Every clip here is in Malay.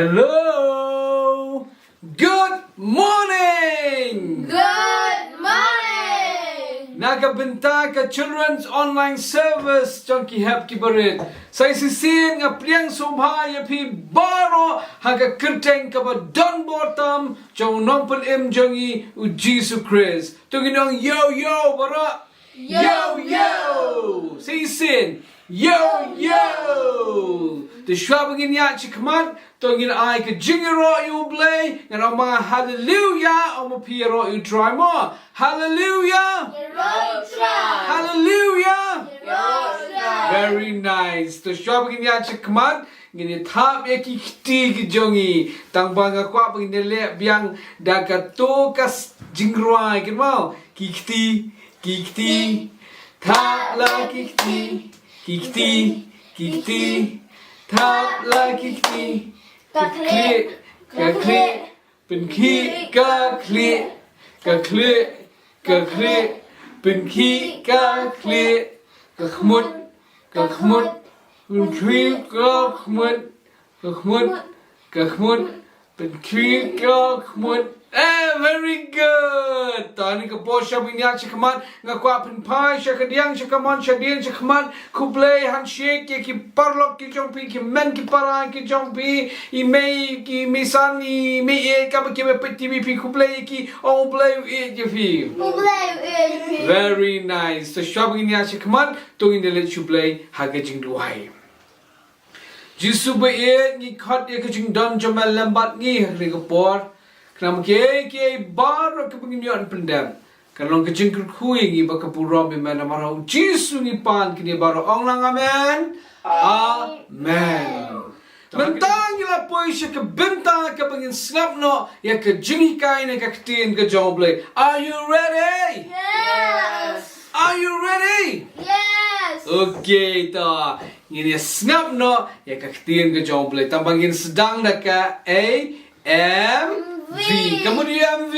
Hello. Good morning. Good morning. Bynta ke Children's Online Service jong ki hap ki berit. Saya sisin ngap liang sngewbha ya pi baro haga kyrteng kaba don bottom jong nompel jong i u Jesus Christ. Tunginong yo yo bara. Yo yo. Sisin. Yo yo. De schwabingen ja chikman tongin ai ke jingero U Blei and on my hallelujah on my piero u try more. Hallelujah. Hallelujah. Very nice. The schwabingen ja chikman ngini thap ya ki kti jongi tang banga kwa bang le biang daga to kas jingroi kin mau ki kti thap la ki kti Tap la kikti, kakli, ben ki kakli, ben ki kakli, kakmut, ben ki kakmut, ben ki kakmut. Very good. Tani ka po siya binyak siya kaman nga kwa pinpay siya kadiyang siya kaman siya din siya kaman khublei handshake ki parlok ki jong pi ki men ki parang ki jong pi I may ki misan I may ka ba ki peti pi khublei ki o blei je pi. Very nice. So siya binyak siya kaman tungin dele khublei haga jingthmu. Jisu ba ni khat ye ka jing don jamal lambat ni ni ka por. Kenapa ke baru ke penginyan pendam. Kalau ke kyrkhu ini baka pura memang marah Yesus ni pan kini baru onglang amen. Amen. Mentang ila poisha ke bynta ke pengin snapno ya ke jingkai ne ke Ktien ke jong Blei. Are you ready? Yes. Are you ready? Yes. Okay ta. Ini snapno ya ke Ktien ke jong Blei. Tambangin sedang dah ke V. Kemudian V.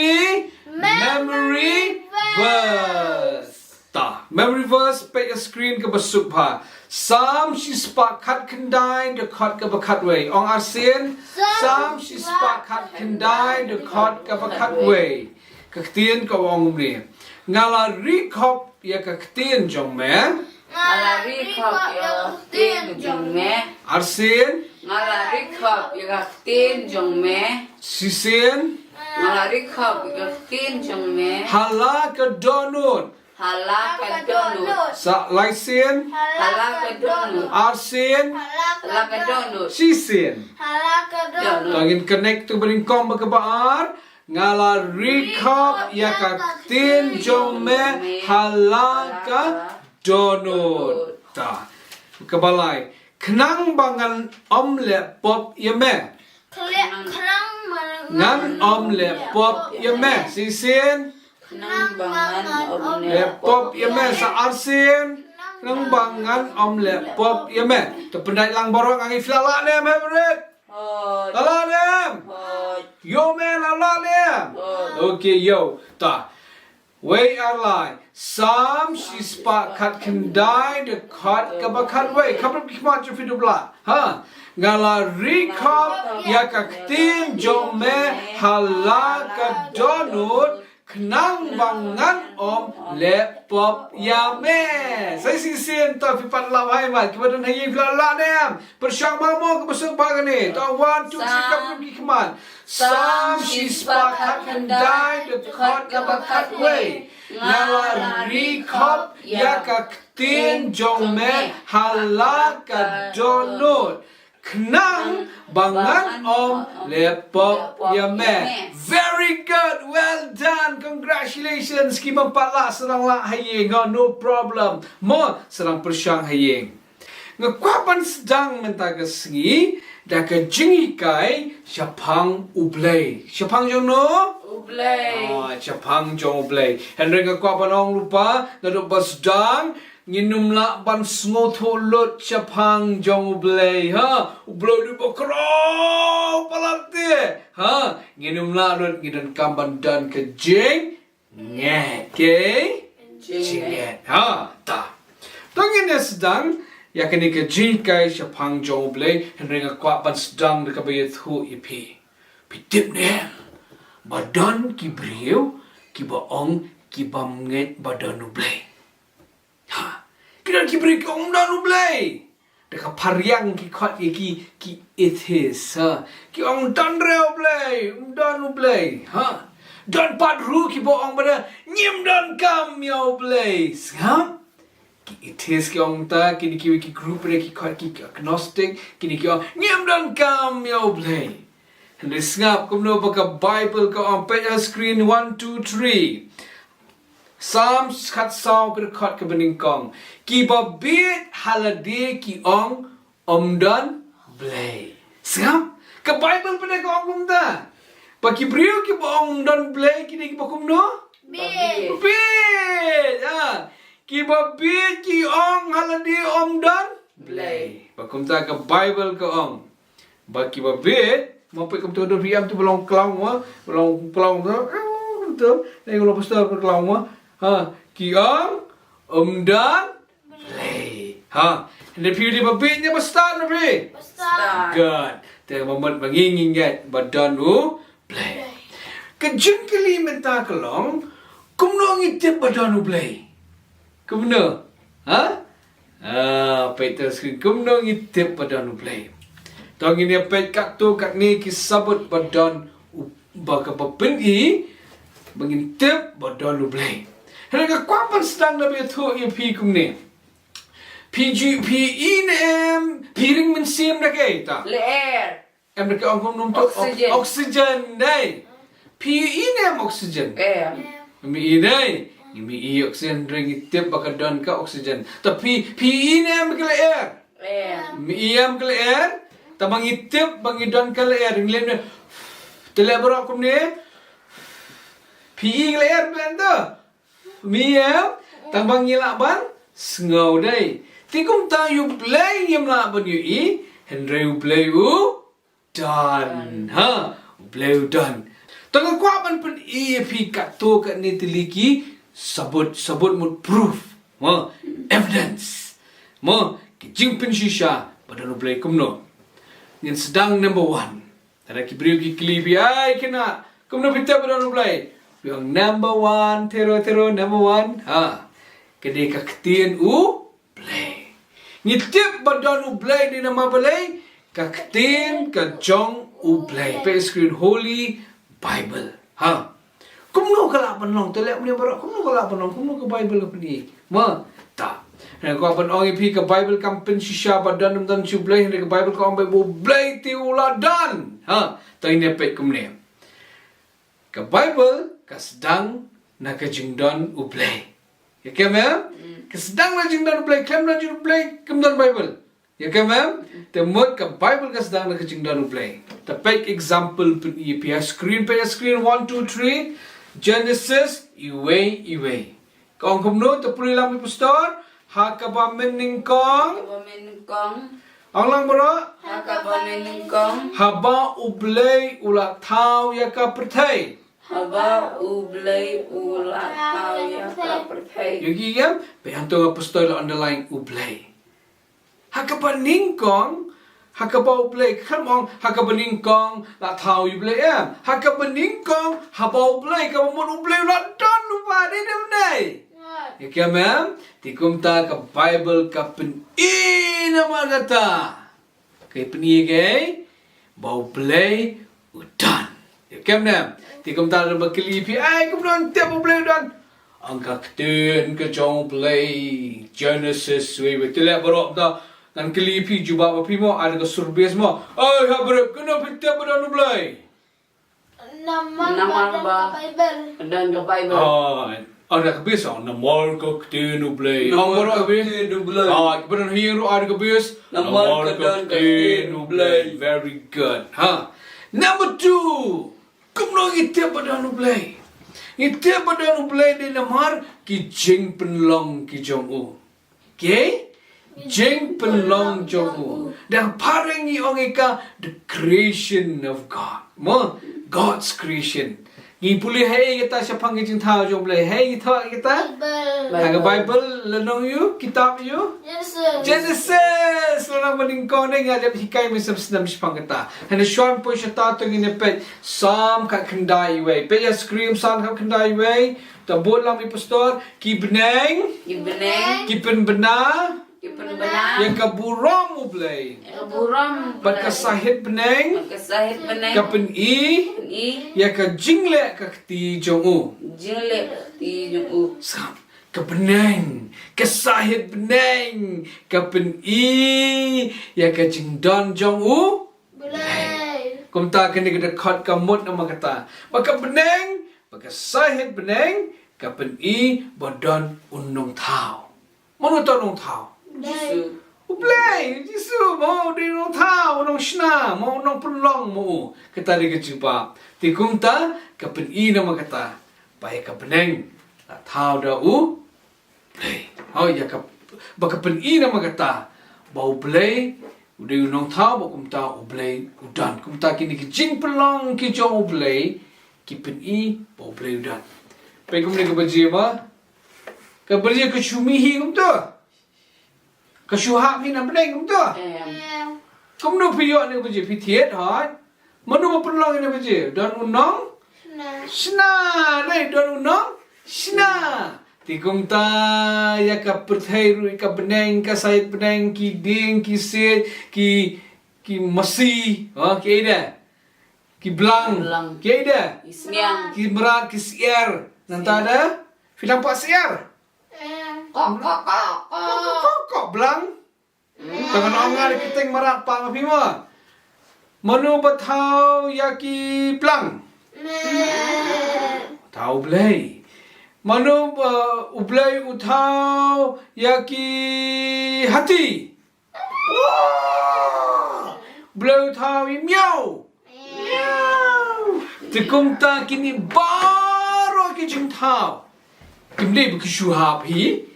Memory verse. Ta. Memory verse pe screen ke besukha. Sam she spark kat kendai de kot ke bekat way. Ong asin. Sam she spark kat kendai de kot ke bekat way. Ktien ke ong ni. Ngala recop ya ke Ktien jong me. Ngala recop ya Ktien jong me. Arsin. Ngala recop ya Ktien jong me. Sisin. Ngala recop ya Ktien jong me. Hala ke donut. Hala ka donut. Sa laisin. Hala ka donut. Arsin. Hala ka donut. Sisin. Donut. Tangin connect tu beringkong berkebar. Ngala recop ya ka Ktien jong me. Hala ka donut. Ta. Kebalai. Kenang bangan le pop ya me. Ngan le pop ya me. Sisin. Nang bangan Le pop ya me sa arsin. Nang bangan le pop ya me. Tu pendai lang borong angi flala ne favorite. Lala ne. Yo me lala ne. Okay yo. Ta. Way are lie. Sam she spark kat kendai de kat kabakat way. Kapal kimat je fidu bla. Ha. Ngala recop ya ka Ktien jong me hala ka donut. Kenang bangan le pop ya me. Saya sisin ta pipat la hai mat. Kemudian hayi la nem. Persyang mamo ke besok bagan ni. Ta 1 2 3 kapal kimat. Sam she spark kat kendai de kat kabakat way. Ngala recop ya ka Ktien jong me hala ka donut. Kenang bangan le pop ya me. Very good, well done, congratulations. Kima pala serang la hayeng, no problem. Mo serang persyang hayeng. Ngakwapan sedang mentaga sengi daka jingikai syapang U Blei. Syapang jong no? U Blei. Syapang jong U Blei. Henry ngakwapan ong lupa daduk basdang nginum la ban sngewthuh lut syapang jong U Blei. Ha, U Blei di bakrau palate. Ha, nginum la lut ngidan kamban dan ke jing nge ke jinget. Ha, ta. Tongin sedang ya kini ke jikai syapang jong blei henrenga kwa ban sedang de kabayathu ipi pitip ne badan ki brio ki baong ki bamnget badan U Blei ha kira ki brio ki ong dan U Blei de ka pariang ki khat ki ethis ha ki ong dan re U Blei dan U Blei ha dan padru ki baong bada nyim dan kam ya U Blei ha ki ethis ki ong ta kini ki group re ki khat ki agnostic kini ki nyim dan kam ya U Blei Henry ngap kumno baka Bible ka on page screen 1 2 3 Psalms khat saw ke khat ke bening kong ki ba bit halade ki ong omdan blei ngap ke Bible pene ka ong kumta pa ki brio ki ba ong dan blei ki ba kumno Bit. bit ki ba bit ki ong halade omdan Blei. ba kumta ke Bible ka ong ba ki ba bit mau pergi ke betul riam tu belong kelang tu betul ni kalau pasal ke kelang ha kiang dan blei ha ni piu di babitnya besar ni Besar. good te moment manginging get badan U Blei kejun kali minta kelong kumno ngitip badan U Blei kumno ha Peter screen kumno ngitip badan U Blei Tong ini pet kat tu kat ni kisabut badan baka papeni mengintip badan U Blei. Hendak kuapan sedang nabi tu pi kum ni. PGPE ni piring mynsiem dah ke ta. Leer. Dekat orang nom tu Oksigen. oksigen dai. PE ni oksigen. Air. Mi dai. Mi oksigen ring ngitip baka dan ka oksigen. Tapi PE ni ke air. Air. Mi ke air. Tabang itip bangidon kala air ngilem ne tele borok kum ne PE kala air benda miam tabang ngilak ban sngau dai tikum ta U Blei yam la ban U I henre U Blei U dan ha U Blei U dan tang kwa ban pen I pi kat tu kat ni tiliki sabut mut proof ma evidence ma jingpin shisha pada U Blei kumno yang sedang number 1. Ada kibriu ki klibi ai kena. Kumno pita pada U Blei. Yang number 1 tero number 1. Ha. Kede ka Ktien U Blei. Ngitip badan U Blei di nama Blei ka Ktien ka jong U Blei. Pe screen Holy Bible. Ha. Kumno kala panong telek punya barak. Kumno kala panong. Kumno ke Bible ke ni. Ma ta. Yang kau pun orang ipi ke Bible kampen shisha badan dan U Blei hendak ke Bible kau ambil U Blei ti uladan. Ha, tahu ini apa kumne. Ke Bible ke sedang nak ke jingdan U Blei. Ya ke mem? Ke sedang nak jingdan U Blei, kem dan U Blei kumdan Bible. Ya ke mem? Temut ke Bible ke sedang nak ke jingdan U Blei. Tapi example pun ipi screen 1 2 3 Genesis iwe. Kau kumno tepuli lam pastor. Hakaba meningkong Kong. ang lang bro Hakaba meningkong. haba U Blei ulat tau ya ka pertai Haba U Blei ulat tau ya ka pertai. yugi yam behantu apostol underline U Blei hakaba ningkong hakaba U Blei khamong hakaba ningkong la tau U Blei am hakaba ningkong haba U Blei ka mo U Blei ulat don u ba de dai ya ke mem tikum ta ka Bible ka pen nama kata ke peni ke bau Blei udan ya ke mem tikum ta ba kelipi ai kum don te bau Blei udan angka Ktien ke jong Blei Genesis we betul borok ta dan kelipi juba api mo ada ke surbes mo ai ha berap kena pite badan U Blei Nama ba? Bible. Dan ke Bible. ada kabis namor ka Ktien U Blei namor kabis kemudian hero ada kabis namor ka Ktien U Blei very good ha number 2 kumno ngitip badan U Blei ngitip badan U Blei di namar ki jing penlong ki jong U okay jing penlong jong U dan paringi ongeka the creation of God mo God's creation Ngi pulih hai kita siapa ngi jingthau jong blei. Hai kita kita. Aga Bible lenong you, kitab you. Genesis. Lenong meningkau ni ngajak hikai misam senam siapa kita. Hanya Sean pun syata tu ngine pet sam kat kendai way. Pet ya scream sam kat kendai way. Ta bolam i pastor ki beneng. Ki pen benar. Yang kaburam U Blei. Berkasahit beneng. Kapen i. Yang ka jingle ka kti jong. Sam. Kebeneng. Kesahit beneng. Kapen i. Yang ka jingdon jong Blei. Kumta kini kita kat kamut nama kata. Maka beneng. Berkasahit beneng. Kapen i. Bodon unong tau. Mana tau unong tau? U Blei, jisu mau di nong tau, nong shna, mau nong pelong mau. Kata dia kecuba. Tikum ta, kapen i nama kata. Baik kapeneng, tak tahu dah U Blei. Oh ya kapen i nama kata. Bau Blei, udah nong tau, bau kum ta U Blei udan. Kum ta kini kejing pelong ki jong U Blei, kipen i bau Blei udan. Baik kum ni kebaji apa? Kebaji kecumihi kum tu. Kesyuhak ni nak beneng betul? Kamu nak piyok ni betul? Pitiet hot. Mana perlong ni betul? Don unong? Sna. Lai don unong? Sna. Tikum ta ya ka perthai ru ka beneng ka sait beneng ki ding ki sit ki masi. Ki ada. Ki blang. Ki ada. Ki berat ki siar. Nanti ada filang pak siar. Kok belang? Tangan ongar kita marat pak mapima. Manu batau yaki belang. Tahu Blei. Manu U Blei utau yaki hati. Blei utau miau. Tikum ta kini baru ki jingthau. Kim Blei berkesyuhap hi.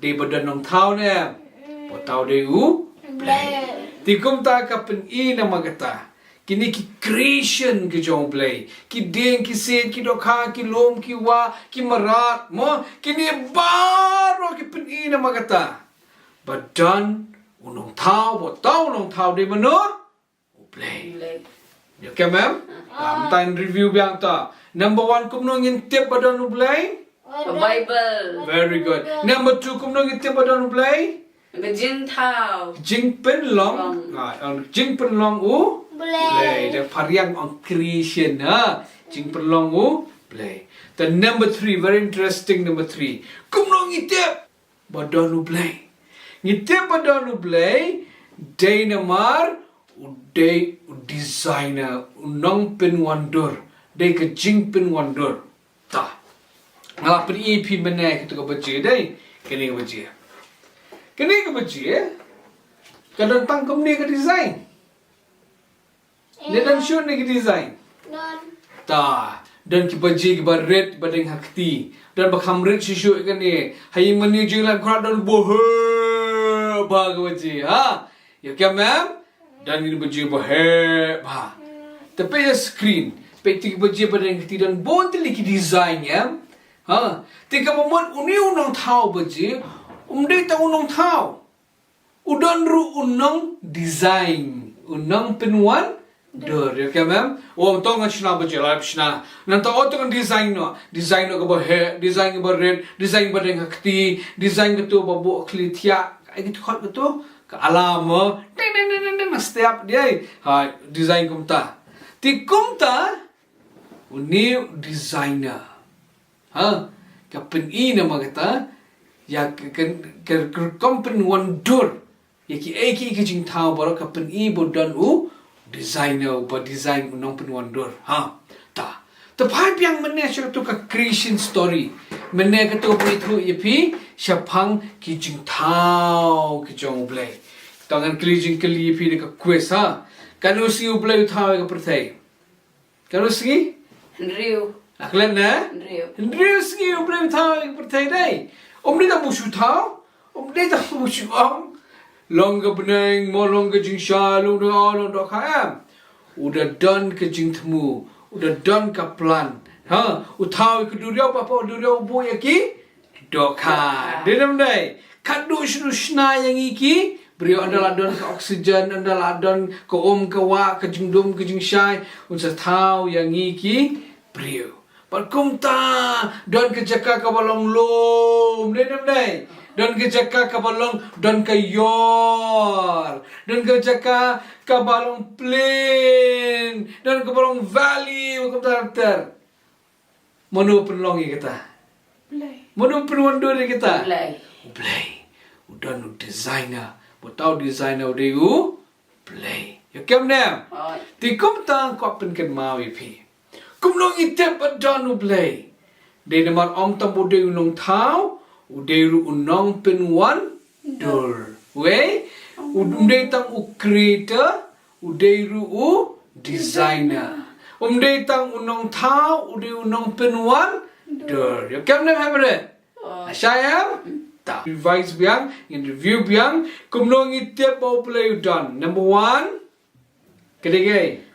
Dia berdanong tau ni. Potau dia U Blei. Tikum ta kapen i nama kata. Kini ki creation ke jong Blei. Ki ding, ki sit, ki dokha, ki lom, ki wa, ki merat. Mo kini baru ki pen i nama kata. Badan unong tau, potau unong tau dia mana? U Blei. Ya ke ma'am? Tamtain review biang ta. Number 1 kumno ngintip badan U Blei. Bible. Very good. Number 2, kumno ngintip badan U Blei. Jingthau. Jingpenlong. Jingpenlong U Blei. The pariang on creation. Jingpenlong U Blei. The number 3, very interesting number 3. Kumno ngintip badan U Blei. Ngintip badan U Blei. Day namar. Day designer. Unong pen wandur. Day ke jingpen wandur. Tah. Ngalah pen i pi menai kita ke baca day. Kini ke baca. Kini ke baca. Kadang tang company ke design. Dia dan shoot ni ke design. Ta. Dan ki baca ke red badeng hakti. Dan bakam red si shoot kan ni. Hai mani jinglan krat dan boh. Ba ke baca. Ha. Ya ke ma'am? Dan ini baca boh. Ba. Tapi ya screen. Peti baca badeng hakti dan bon teli ki design ya. Tika membuat uni unong tau baje, umdai tak unong tau. Udan ru unong design, unong penuan dor, ya kan ma'am? Oh, tong ngachna baje lah pishna. Nanti orang design no ke bah, design ke red, design badeng hakti, design ke tu babu klitia, kayak gitu kot betul. Ke alam, setiap dia, design kumta. Ti kumta, uni designer. Kapen i nama kata ya kompen wandur ya ki jingthau baru kapen i bodan U designer ba design unong pen wandur ta tapi yang mana tu ka creation story mana kata itu ipi syapang ki jingthau ki jong Blei tangan klijing keli ipi ka quest kan usi U Blei thau ka perthai kan usi Riu. Aklan na? Andrew segi U Blei thau pertai dai. Ni tak musuh thau. Ni tak musuh ang. Long ke beneng, mo long ke jingsha, long ke dok kham. Udah done ke jingthmu, udah done ke plan. u thau ku du riau pa pa du riau bo ya ki do kha de nam dai kadu shna yang iki beliau adalah don ke oksigen adalah don ke ke wa ke jingdum ke jingshai unsa thau yang iki beliau Parkum ta don ke jaka ka balong lom de nam dai don ke jaka ka balong don ke yor don ke jaka ka balong plain don ke balong valley parkum ta Manu penlongi kita. Manu penwandu kita. Blei. Udah nu designer. Botau designer udah u. Blei. Ya kem nem. Tikum tang kau penken mawi pi. Kumno itep adan u blei. De namar om tam udah unong tau. Udah ru unong penwan dur. We. Udah tang u creator. Udah ru u designer. Umday tang unong tau, uday unong penwan, dur. You come them have it. Ashayam, ta. Revise biang, in review biang, kumno ngitip bau play done. Number 1, kedegay.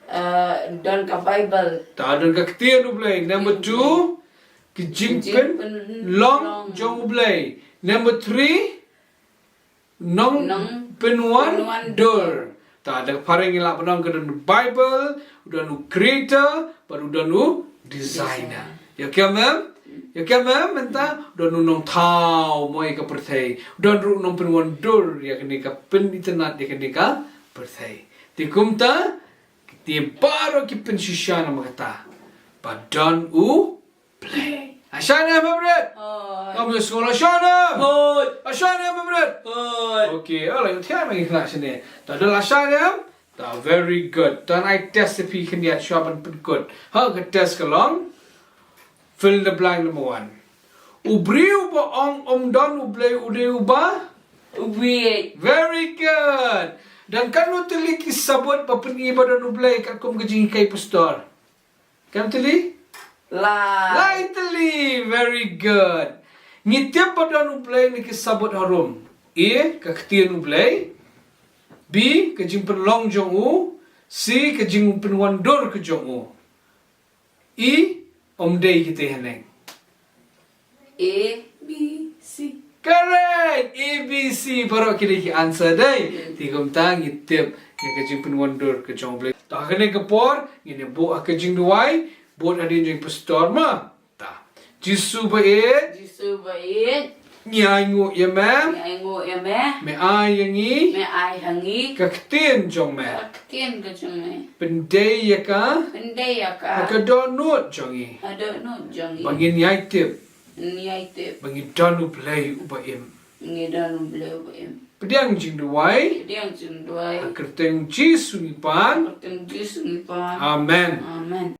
Don ka Bible. Ta don ka Ktien u Blei. Number 2, kijingpen long jong u Blei. Number 3, nong penwan, dur. Tak ada parang yang lak penang ke dalam Bible, udah nu creator, baru udah nu designer. Ya kya mem? Ya kya mem? Mentah udah nu nong tau moi ke perthai, udah nu nong penwan dur ya kini ka pen internet ya kini ka perthai. Tikum ta ti baru ki pen shisha nama kata. Badan u Blei. Ashana favorite. Kamu sekolah Ashana. Ashana favorite. Okay, all right. Tiada lagi kelas ni. Tak ada Ashana. Tak very good. Dan I test if he can get sharp and put good. How ke test kelong? Fill in the blank number 1. Ubriu ba ong dan ublei udeu ba? Ubri. Very good. Dan kanu teli kisabot pa peniba dan ublei kat kum kejing kai pastor. Kanu teli? Lightly, very good. Ngitiap badan u Blei ni kisabot harum. A, ke Ktien u Blei. B, ke jing penlong jong u. C, ke jing penwan dur ke jong u. E, omdei kita heneng. A, B, C. Correct. A, B, C. Baru kita ki answer dai. Tikum tang ngitiap ke jing penwan dur ke jong u Blei. Tak kena kepor, ngene bo ke jing duai. Buat ada yang pastor mah. Tak. Jisu baik. Jisu baik. Nyangu ya mem. Nyangu ya mem. Me ai yang i. Me ai hangi. Ka Ktien jong me. Ktien ke jong me. Pendai ya ka. Pendai ya ka. Ka donut jong i. Ada no jong i. Bangin yai tip. Nyai tip. Bangin donu Blei ubaim. Ngidan Blei ubaim. Pediang jing duai. Pediang jing duai. Kyrteng Jisu ngipan. Kyrteng Jisu ngipan. Amen. Amen.